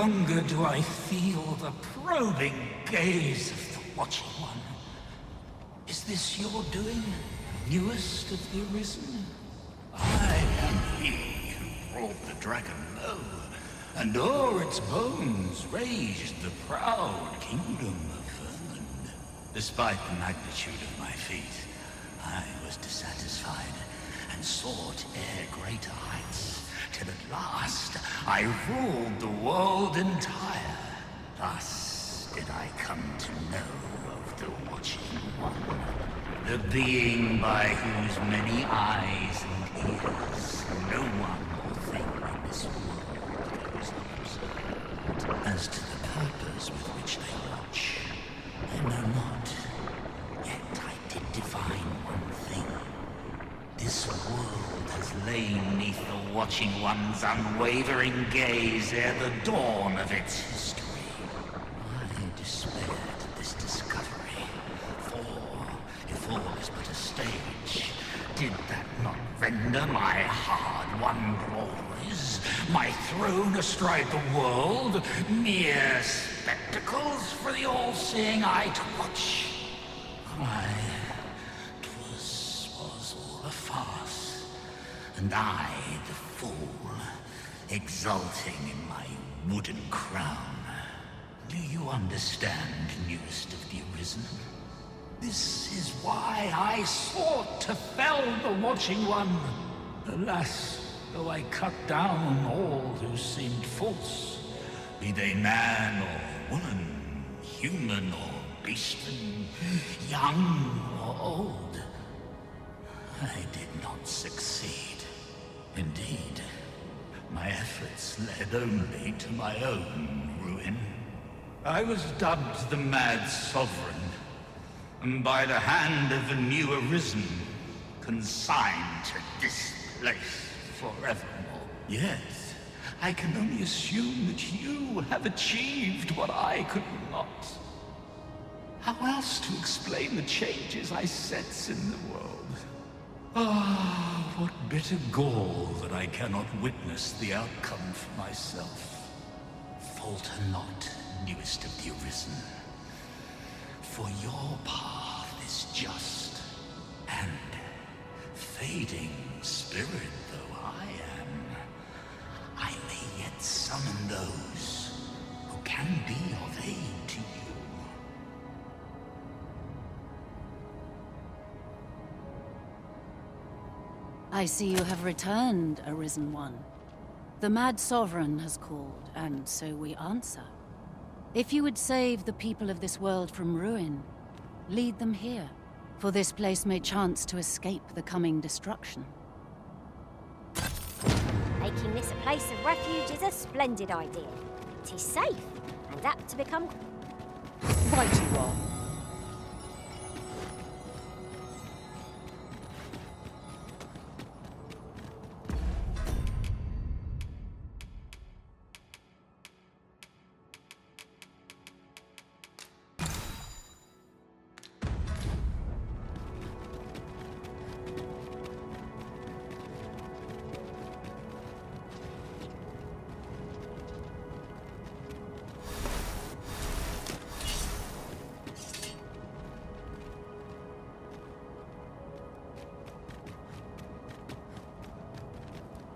longer do I feel the probing gaze of the Watching One. Is this your doing, newest of the Arisen? I am he who brought the dragon low, and o'er its bones raised the proud kingdom of Vermund. Despite the magnitude of my feat, I was dissatisfied, and sought ere greater heights, till at last I ruled the world entire. Thus did I come to know of the Watching One, the being by whose many eyes and ears no one or thing in this world goes unobserved. As to the purpose with which they watch, I know not, yet I did divine one thing. This world has lain neath the Watching One's unwavering gaze ere the dawn of its history. I despaired at this discovery, for if all is but a stage, did that not render my hard-won glories, my throne astride the world, mere spectacles for the all-seeing eye to watch? Aye. Was all a farce, and I, the fool, exulting in my wooden crown. Do you understand, newest of the Arisen? This is why I sought to fell the Watching One. Alas, though I cut down all who seemed false, be they man or woman, human or beastman, young or old, I did not succeed. Indeed, my efforts led only to my own ruin. I was dubbed the Mad Sovereign, and by the hand of a new Arisen, consigned to this place forevermore. Yet, I can only assume that you have achieved what I could not. How else to explain the changes I sense in the world? Ah, what bitter gall that I cannot witness the outcome for myself. Falter not, newest of the Arisen, for your path is just, and fading spirit though I am, I may yet summon those who can be of aid to you. I see you have returned, Arisen One. The Mad Sovereign has called, and so we answer. If you would save the people of this world from ruin, lead them here, for this place may chance to escape the coming destruction. Making this a place of refuge is a splendid idea. It is safe, and apt to become... Right you are.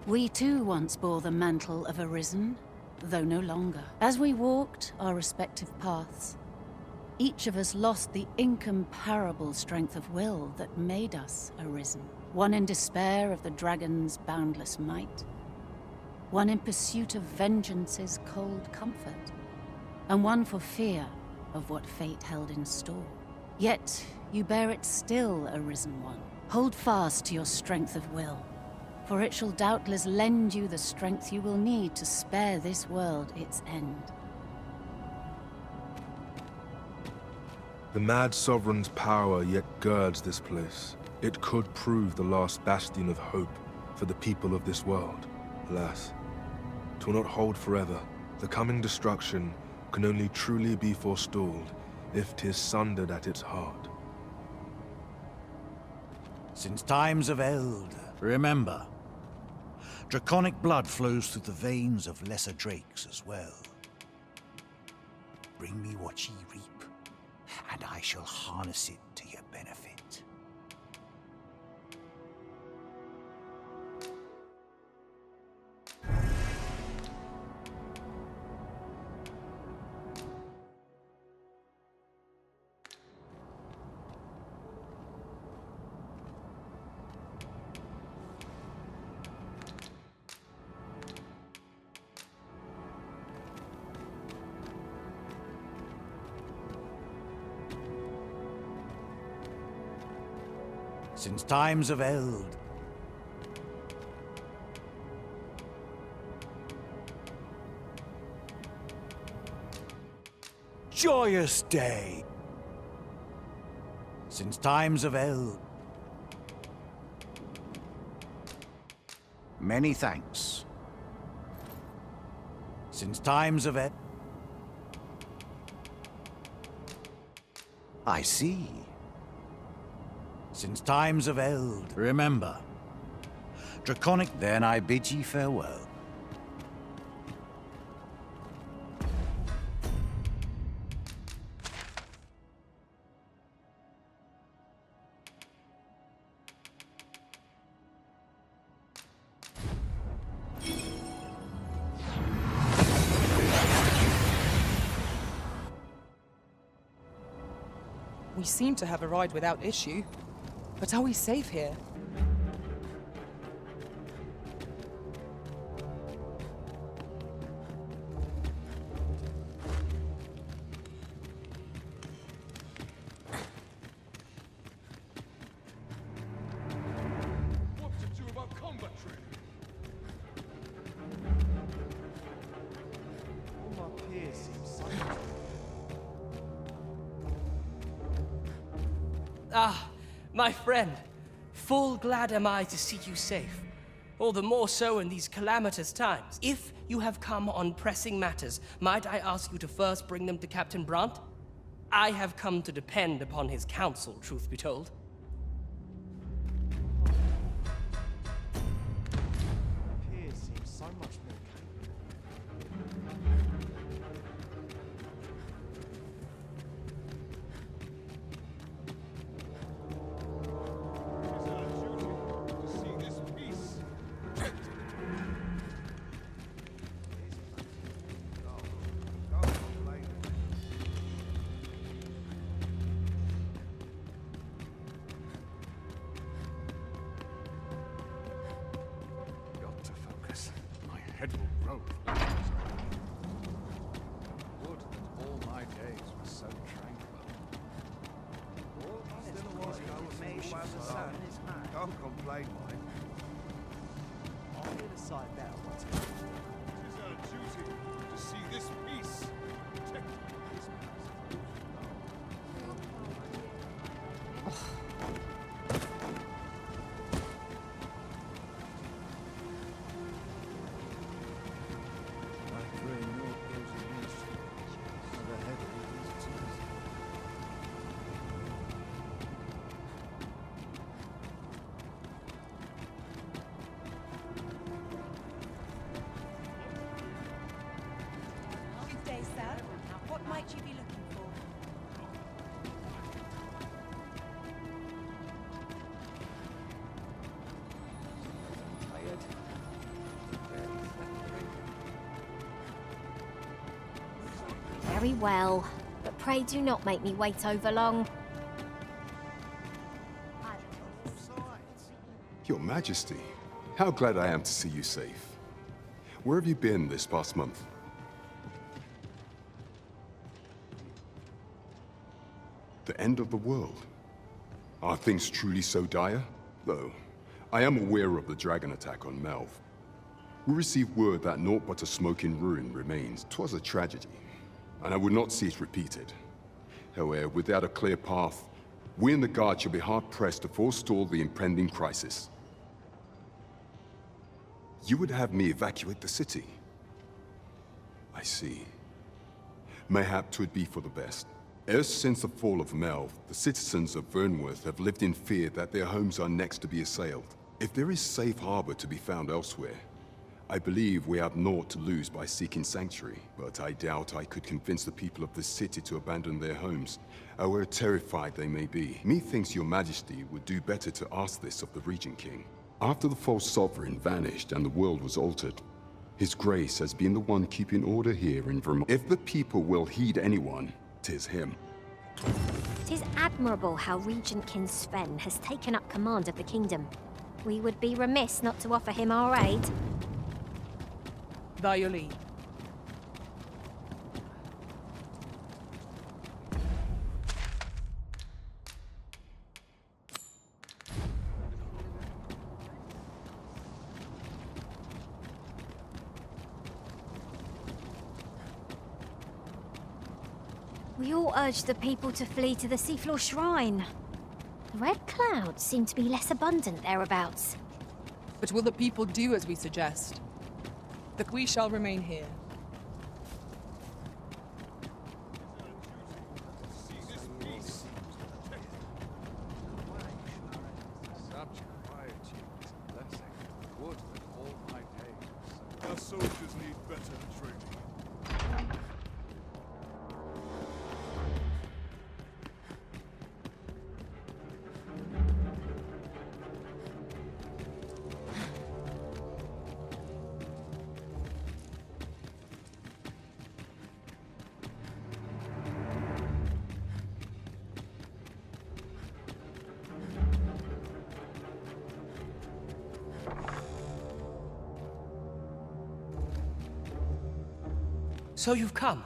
We too once bore the mantle of Arisen, though no longer. As we walked our respective paths, each of us lost the incomparable strength of will that made us Arisen. One in despair of the dragon's boundless might, one in pursuit of vengeance's cold comfort, and one for fear of what fate held in store. Yet you bear it still, Arisen One. Hold fast to your strength of will, for it shall doubtless lend you the strength you will need to spare this world its end. The Mad Sovereign's power yet girds this place. It could prove the last bastion of hope for the people of this world. Alas, 'twill not hold forever. The coming destruction can only truly be forestalled if 'tis sundered at its heart. Since times of eld, remember, draconic blood flows through the veins of lesser drakes as well. Bring me what ye reap, and I shall harness it to your benefit. Since times of eld, joyous day. Since times of eld, many thanks. Since times of eld, I see. Since times of eld, remember. Draconic, then I bid ye farewell. We seem to have arrived without issue. But are we safe here? What to do about combat training? All my peers seem silent. Ah, my friend. Full glad am I to see you safe. All the more so in these calamitous times. If you have come on pressing matters, might I ask you to first bring them to Captain Brandt? I have come to depend upon his counsel, truth be told. Peers seem so much more Got to focus. My head will roll. Would that all my days were so tranquil. Don't complain, mate. I'll be the side better once. It is our duty to see this peace protected. Good day, sir. What might you be looking for? Very well, but pray do not make me wait over long. Your Majesty, how glad I am to see you safe. Where have you been this past month? The end of the world? Are things truly so dire? Though, I am aware of the dragon attack on Melv. We received word that naught but a smoking ruin remains. 'Twas a tragedy, and I would not see it repeated. However, without a clear path, we in the Guard shall be hard-pressed to forestall the impending crisis. You would have me evacuate the city? I see. Mayhap 'twould be for the best. Ever since the fall of Melv, the citizens of Vermund have lived in fear that their homes are next to be assailed. If there is safe harbor to be found elsewhere, I believe we have naught to lose by seeking sanctuary, but I doubt I could convince the people of this city to abandon their homes, however terrified they may be. Methinks your majesty would do better to ask this of the Regent King. After the false sovereign vanished and the world was altered, His Grace has been the one keeping order here in Vermund. If the people will heed anyone, 'tis him. 'Tis admirable how Regent King Sven has taken up command of the kingdom. We would be remiss not to offer him our aid. By your leave. We all urged the people to flee to the seafloor shrine. The red clouds seem to be less abundant thereabouts. But will the people do as we suggest? That we shall remain here. Our soldiers need better training. So you've come.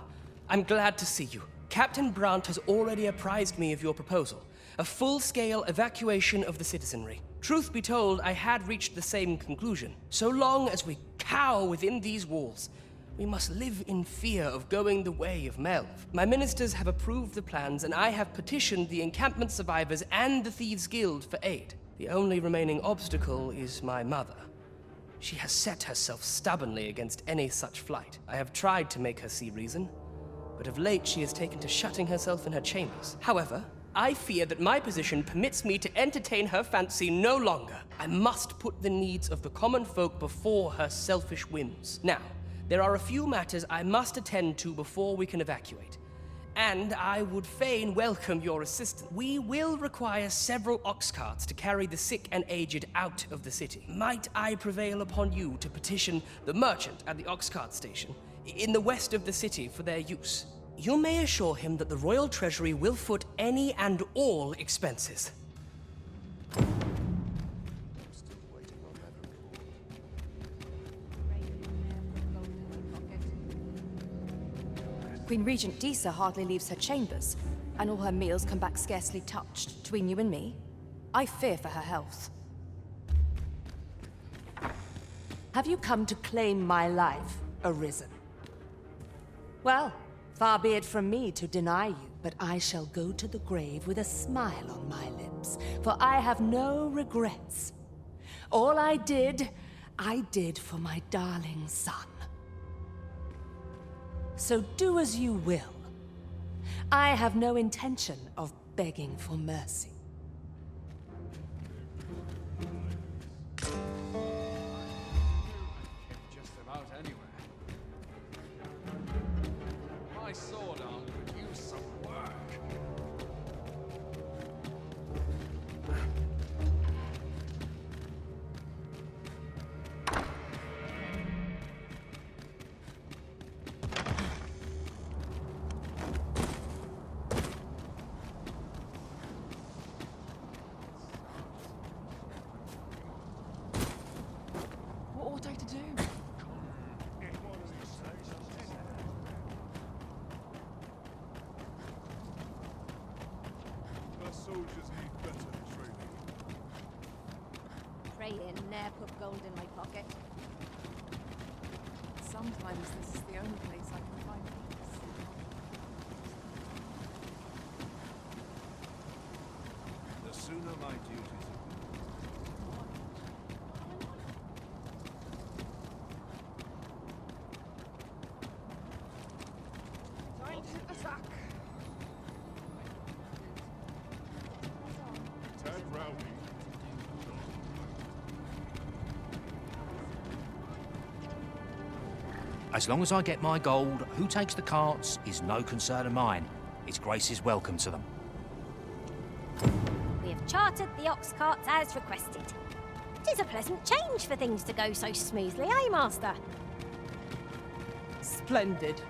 I'm glad to see you. Captain Brandt has already apprised me of your proposal. A full-scale evacuation of the citizenry. Truth be told, I had reached the same conclusion. So long as we cower within these walls, we must live in fear of going the way of Melv. My ministers have approved the plans, and I have petitioned the encampment survivors and the Thieves' Guild for aid. The only remaining obstacle is my mother. She has set herself stubbornly against any such flight. I have tried to make her see reason, but of late she has taken to shutting herself in her chambers. However, I fear that my position permits me to entertain her fancy no longer. I must put the needs of the common folk before her selfish whims. Now, there are a few matters I must attend to before we can evacuate, and I would fain welcome your assistance. We will require several ox carts to carry the sick and aged out of the city. Might I prevail upon you to petition the merchant at the ox cart station in the west of the city for their use? You may assure him that the royal treasury will foot any and all expenses. Queen Regent Disa hardly leaves her chambers, and all her meals come back scarcely touched. Between you and me, I fear for her health. Have you come to claim my life, Arisen? Well, far be it from me to deny you, but I shall go to the grave with a smile on my lips, for I have no regrets. All I did for my darling son. So do as you will. I have no intention of begging for mercy. Just about anywhere. My sword arm could use some work. What ought I to do? Our soldiers need better training. Pray in, ne'er put gold in my pocket. Sometimes this is the only place I can find peace. The sooner my duties Time to attack! Tad Rowdy. As long as I get my gold, who takes the carts is no concern of mine. His Grace is welcome to them. We have chartered the ox carts as requested. It is a pleasant change for things to go so smoothly, eh, Master? Splendid.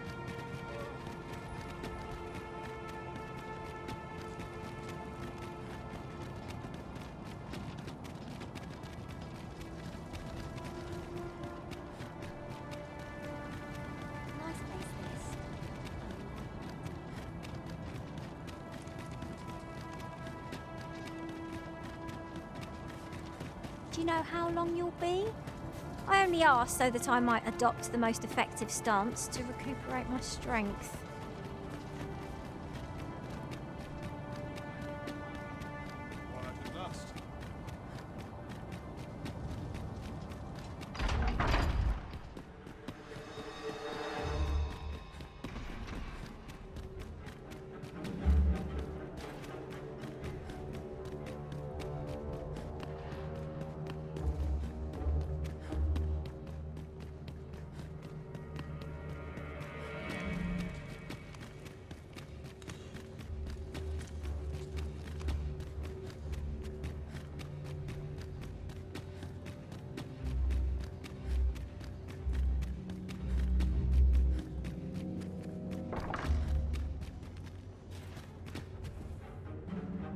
Nice place, this. Do you know how long you'll be? I only asked so that I might adopt the most effective stance to recuperate my strength.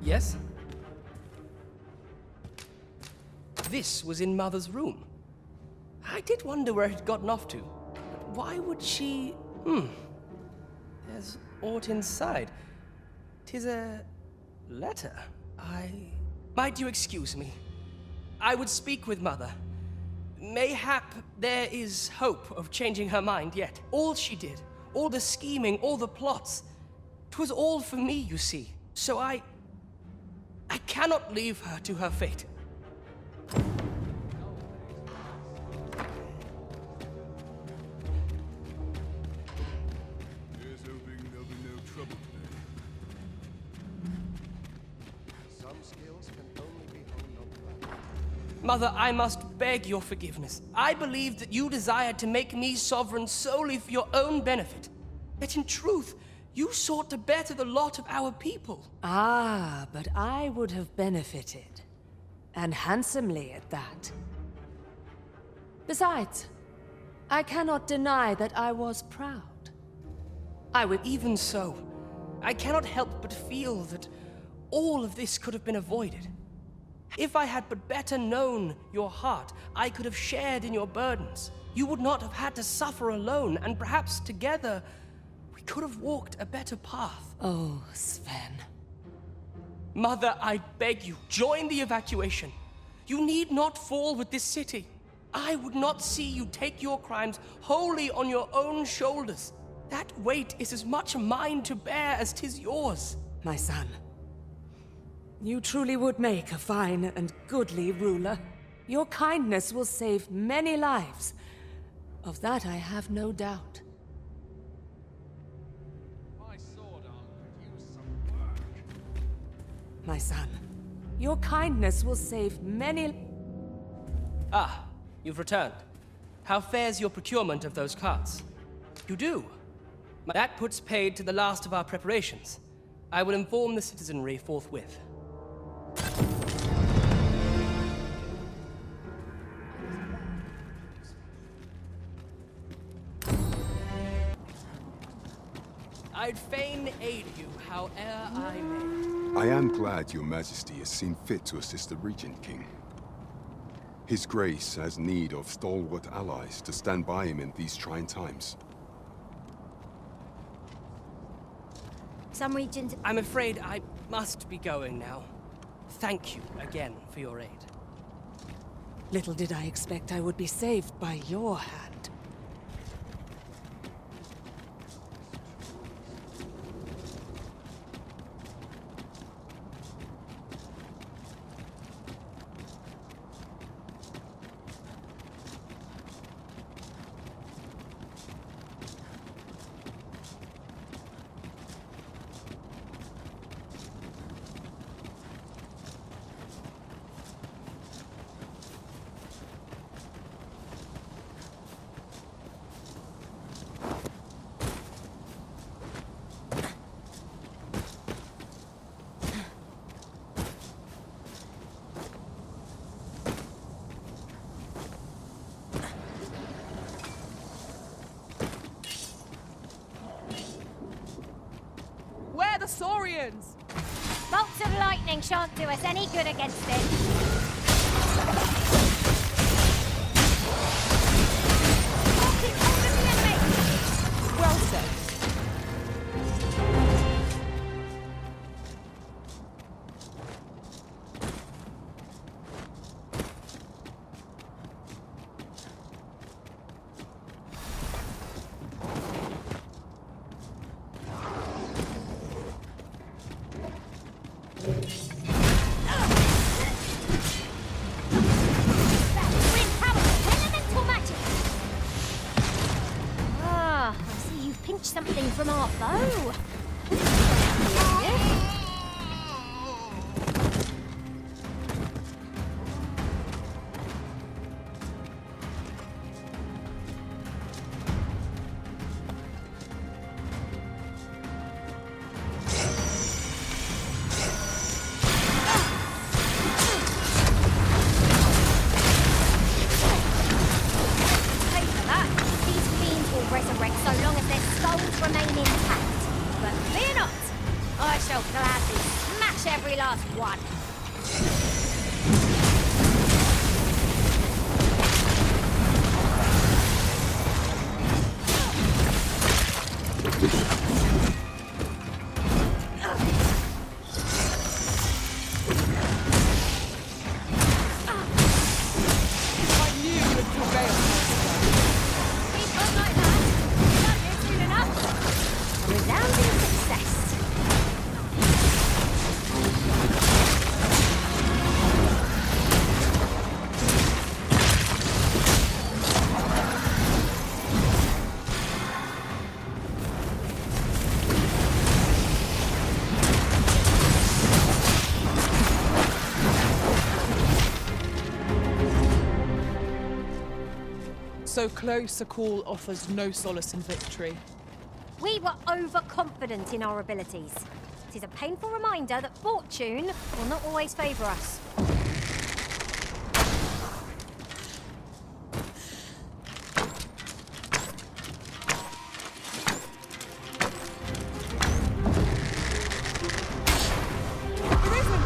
Yes? This was in Mother's room. I did wonder where it had gotten off to. But why would she... There's aught inside. 'Tis a... letter. Might you excuse me? I would speak with Mother. Mayhap there is hope of changing her mind yet. All she did, all the scheming, all the plots, 'twas all for me, you see. So I cannot leave her to her fate. Here's hoping there'll be no trouble today. Some skills can only be honed on practice. Mother, I must beg your forgiveness. I believed that you desired to make me sovereign solely for your own benefit. Yet in truth, you sought to better the lot of our people. Ah, but I would have benefited. And handsomely at that. Besides, I cannot deny that I was proud. I would even so. I cannot help but feel that all of this could have been avoided. If I had but better known your heart, I could have shared in your burdens. You would not have had to suffer alone, and perhaps together we could have walked a better path. Oh, Sven. Mother, I beg you, join the evacuation. You need not fall with this city. I would not see you take your crimes wholly on your own shoulders. That weight is as much mine to bear as 'tis yours. My son, you truly would make a fine and goodly ruler. Your kindness will save many lives. Of that I have no doubt. My son, your kindness will save many... Ah, you've returned. How fares your procurement of those carts? You do? That puts paid to the last of our preparations. I will inform the citizenry forthwith. I'd fain aid you, howe'er I may. I am glad your majesty has seen fit to assist the Regent King. His Grace has need of stalwart allies to stand by him in these trying times. Some regions... I'm afraid I must be going now. Thank you again for your aid. Little did I expect I would be saved by your hand. Saurians! Bolts of lightning shan't do us any good against it. Keep hold of the enemy! Well said. Something from our foe. Resurrect so long as their skulls remain intact. But fear not, I shall gladly smash every last one. So close a call offers no solace in victory. We were overconfident in our abilities. It is a painful reminder that fortune will not always favour us. Arisen!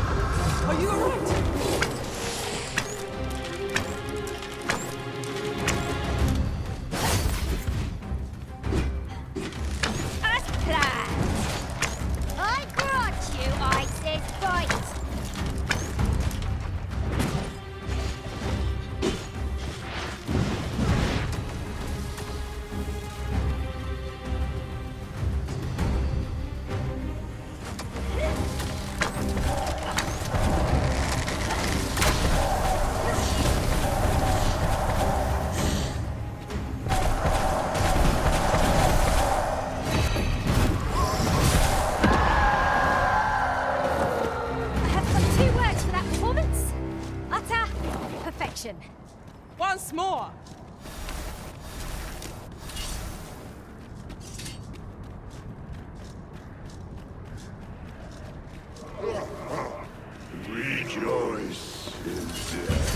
Are you alright? Once more! Rejoice in death.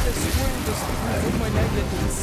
This wound is because of my negligence.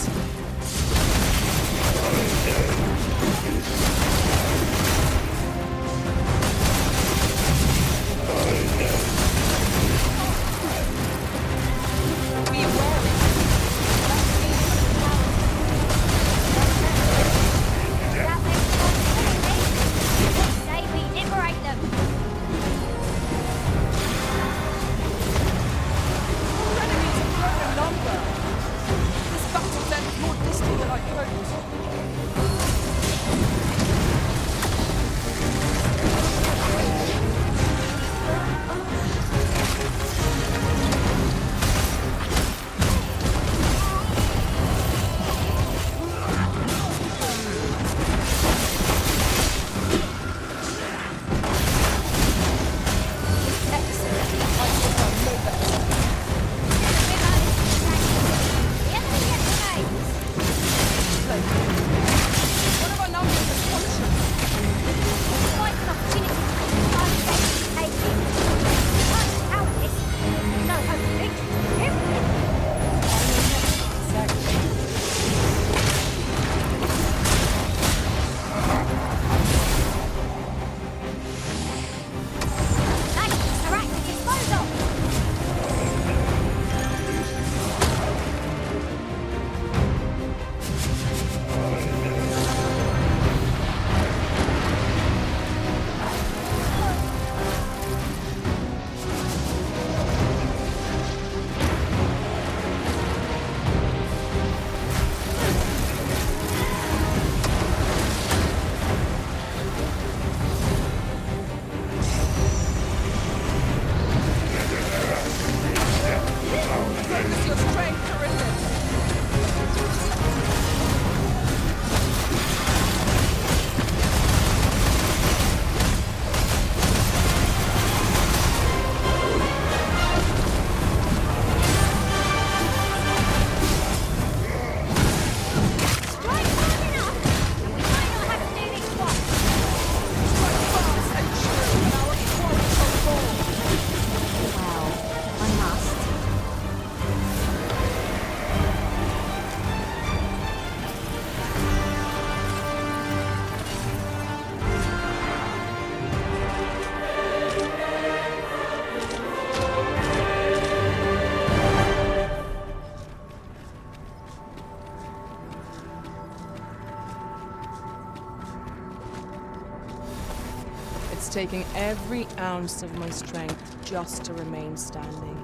taking every ounce of my strength just to remain standing.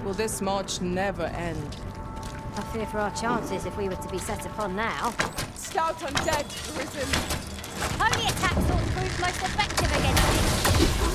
Will this march never end? I fear for our chances if we were to be set upon now. Scout undead, Arisen! Holy attacks ought to prove most effective against it.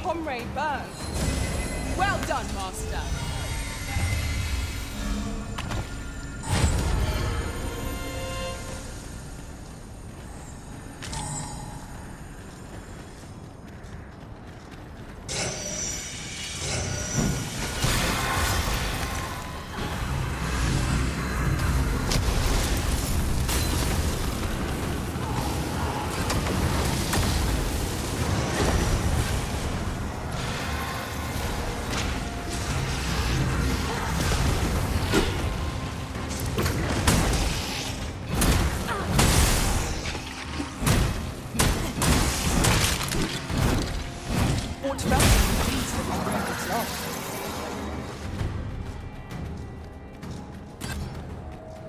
Comrade burns. Well done, Master.